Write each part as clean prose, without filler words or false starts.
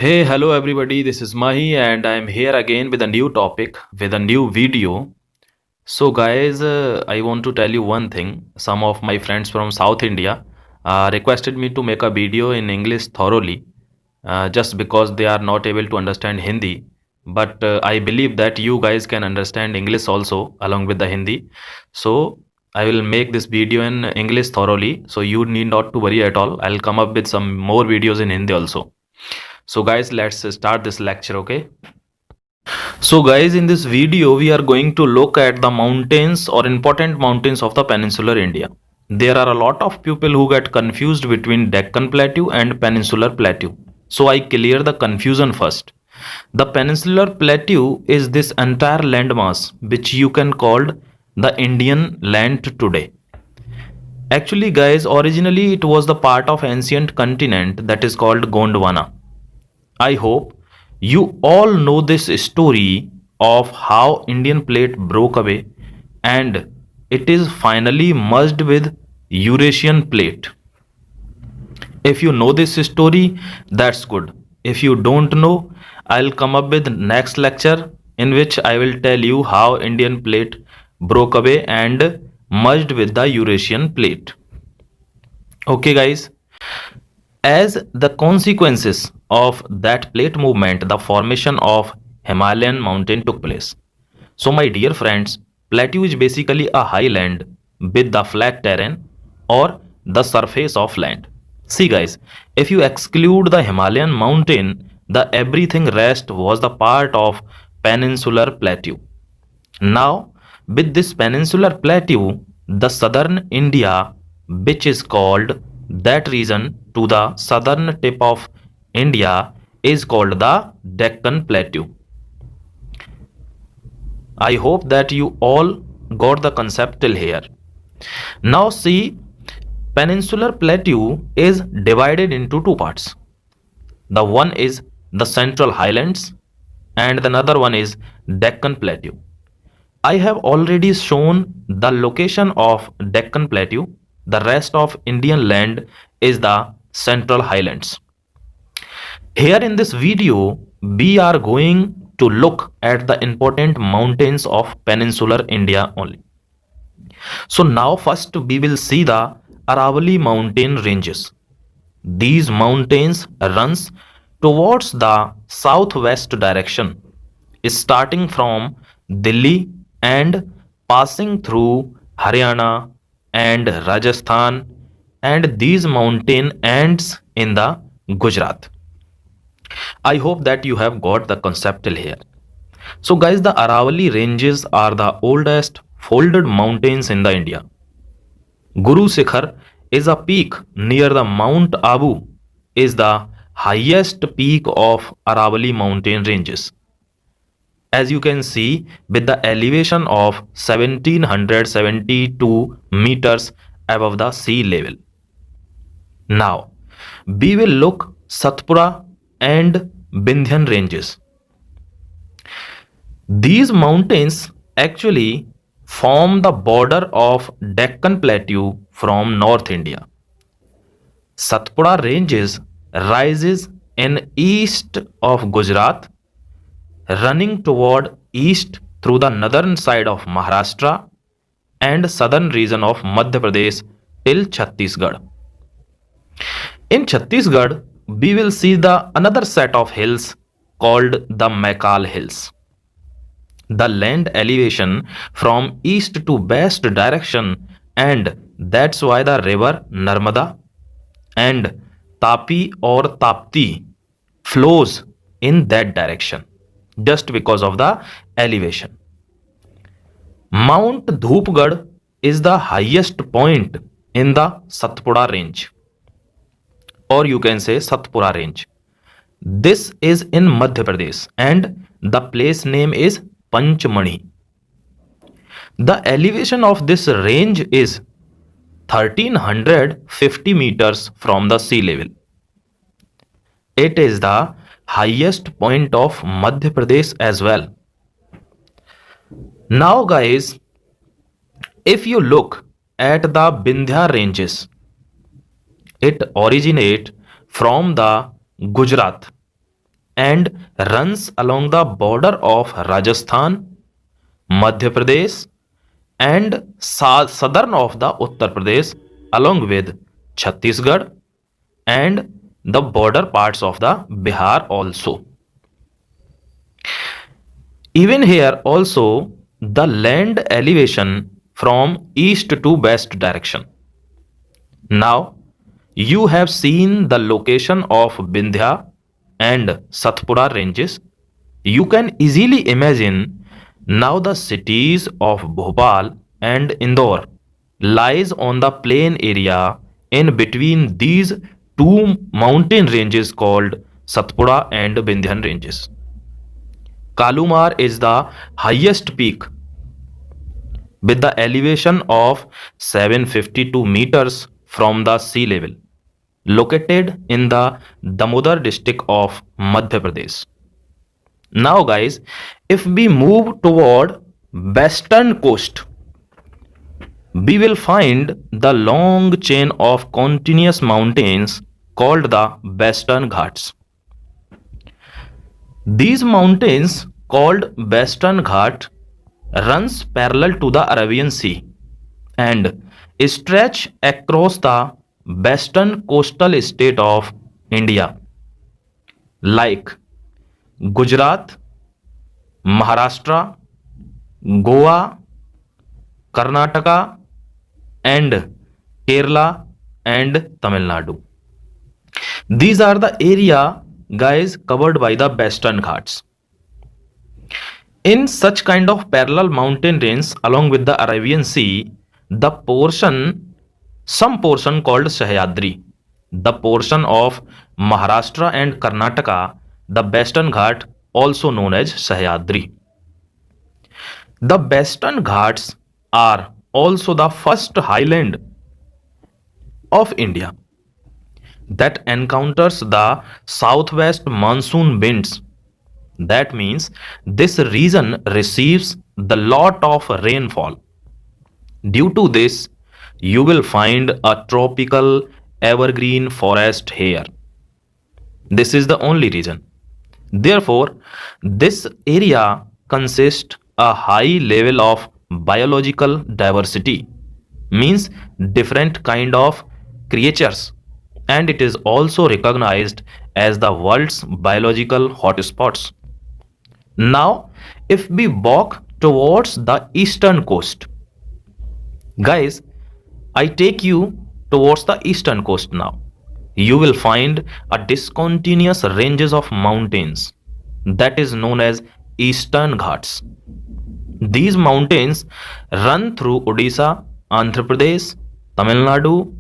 Hey, hello everybody. This is Mahi, and I'm here again with a new topic, with a new video. So, guys, I want to tell you one thing. Some of my friends from South India requested me to make a video in English thoroughly, just because they are not able to understand Hindi. But I believe that you guys can understand English also along with the Hindi. So, I will make this video in English thoroughly. So, you need not to worry at all. I'll come up with some more videos in Hindi also. So guys, let's start this lecture, okay? So guys, in this video, we are going to look at the mountains or important mountains of the peninsular India. There are a lot of people who get confused between Deccan Plateau and Peninsular Plateau. So I clear the confusion first. The Peninsular Plateau is this entire landmass which you can call the Indian land today. Actually guys, originally it was the part of ancient continent that is called Gondwana. I hope you all know this story of how Indian plate broke away and it is finally merged with Eurasian plate. If you know this story, that's good. If you don't know, I'll come up with next lecture in which I will tell you how Indian plate broke away and merged with the Eurasian plate. Okay guys, as the consequences of that plate movement, the formation of Himalayan mountain took place. So my dear friends, plateau is basically a highland with the flat terrain or the surface of land. See guys, if you exclude the Himalayan mountain, the everything rest was the part of peninsular plateau. Now, with this peninsular plateau, the southern India, which is called that region to the southern tip of India, is called the Deccan Plateau. I hope that you all got the concept till here. Now, see, peninsular plateau is divided into two parts. The one is the central highlands, and the other one is Deccan Plateau. I have already shown the location of Deccan Plateau. The rest of Indian land is the Central Highlands. Here in this video, we are going to look at the important mountains of peninsular India only. So now first we will see the Aravalli mountain ranges. These mountains runs towards the southwest direction, starting from Delhi and passing through Haryana and Rajasthan, and these mountain ends in the Gujarat. I hope that you have got the concept till here. So guys, the Aravalli ranges are the oldest folded mountains in the India. Guru Shikhar is a peak near the Mount Abu, is the highest peak of Aravalli mountain ranges. As you can see, with the elevation of 1772 meters above the sea level. Now, we will look Satpura and Vindhyan ranges. These mountains actually form the border of Deccan Plateau from North India. Satpura ranges rises in east of Gujarat, running toward east through the northern side of Maharashtra and southern region of Madhya Pradesh till Chhattisgarh. In Chhattisgarh, we will see the another set of hills called the Maikal Hills. The land elevation from east to west direction, and that's why the river Narmada and Tapi or Tapti flows in that direction just because of the elevation. Mount Dhupgarh is the highest point in the Satpura range, or you can say Satpura range. This is in Madhya Pradesh and the place name is Panchmani. The elevation of this range is 1350 meters from the sea level. It is the highest point of Madhya Pradesh as well. Now guys, if you look at the Vindhya ranges, it originate from the Gujarat and runs along the border of Rajasthan, Madhya Pradesh, and southern of the Uttar Pradesh, along with Chhattisgarh and the border parts of the Bihar also. Even here also the land elevation from east to west direction. Now you have seen the location of Vindhya and Satpura ranges. You can easily imagine now the cities of Bhopal and Indore lies on the plain area in between these two mountain ranges called Satpura and Vindhyan ranges. Kalumar is the highest peak with the elevation of 752 meters from the sea level, located in the Damodar district of Madhya Pradesh. Now guys, if we move toward western coast, we will find the long chain of continuous mountains called the Western Ghats. These mountains called Western Ghat runs parallel to the Arabian Sea and stretch across the western coastal state of India like Gujarat, Maharashtra, Goa, Karnataka, and Kerala and Tamil Nadu. These are the area guys covered by the Western Ghats. In such kind of parallel mountain range along with the Arabian Sea, some portion called Sahyadri, the portion of Maharashtra and Karnataka, the Western Ghat also known as Sahyadri. The Western Ghats are also the first highland of India that encounters the southwest monsoon winds. That means this region receives the lot of rainfall. Due to this, you will find a tropical evergreen forest here. This is the only reason. Therefore, this area consists a high level of biological diversity, means different kind of creatures, and it is also recognized as the world's biological hotspots. Now, if we walk towards the eastern coast, guys, I take you towards the eastern coast now. You will find a discontinuous ranges of mountains that is known as Eastern Ghats. These mountains run through Odisha, Andhra Pradesh, Tamil Nadu.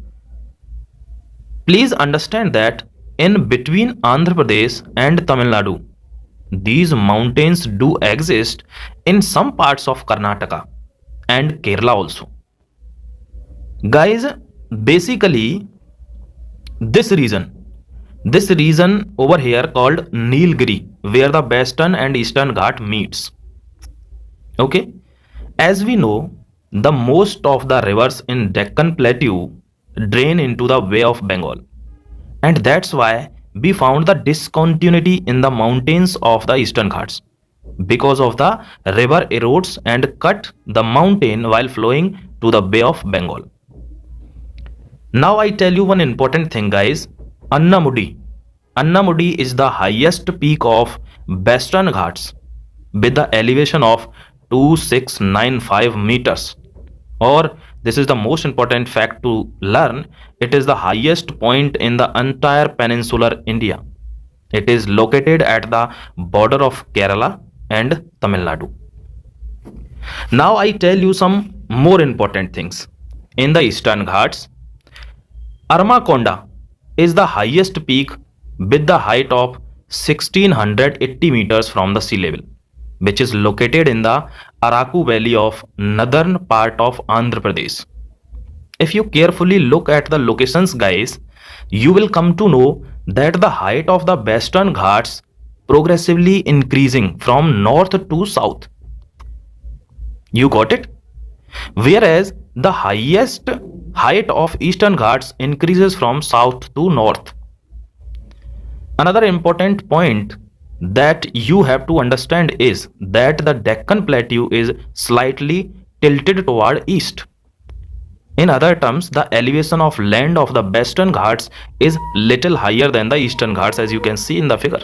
Please understand that in between Andhra Pradesh and Tamil Nadu, these mountains do exist in some parts of Karnataka and Kerala also. Guys, basically this region over here called Nilgiri, where the western and eastern Ghat meets. Okay, as we know, the most of the rivers in Deccan Plateau drain into the Bay of Bengal, and that's why we found the discontinuity in the mountains of the eastern Ghats because of the river erodes and cut the mountain while flowing to the Bay of Bengal. Now I tell you one important thing guys. Annamudi. Annamudi is the highest peak of Western Ghats with the elevation of 2695 meters. Or this is the most important fact to learn. It is the highest point in the entire peninsular India. It is located at the border of Kerala and Tamil Nadu. Now I tell you some more important things. In the Eastern Ghats, Armakonda is the highest peak with the height of 1680 meters from the sea level, which is located in the Araku Valley of northern part of Andhra Pradesh. If you carefully look at the locations guys, you will come to know that the height of the Western Ghats progressively increasing from north to south. You got it? Whereas the highest height of Eastern Ghats increases from south to north. Another important point that you have to understand is that the Deccan Plateau is slightly tilted toward east. In other terms, the elevation of land of the Western Ghats is little higher than the Eastern Ghats, as you can see in the figure.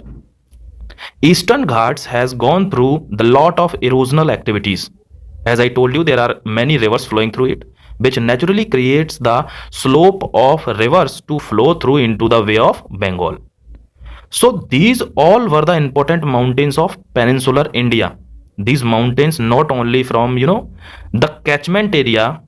Eastern Ghats has gone through the lot of erosional activities. As I told you, there are many rivers flowing through it, which naturally creates the slope of rivers to flow through into the Bay of Bengal. So these all were the important mountains of peninsular India. These mountains not only from the catchment area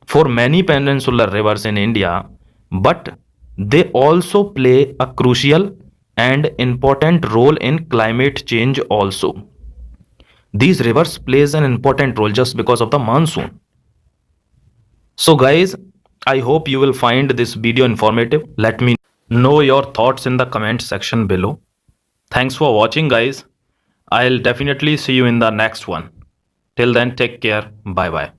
for many peninsular rivers in India, but they also play a crucial and important role in climate change also. These rivers plays an important role just because of the monsoon. So guys, I hope you will find this video informative. Let me know your thoughts in the comment section below. Thanks for watching guys. I'll definitely see you in the next one. Till then, take care. Bye bye.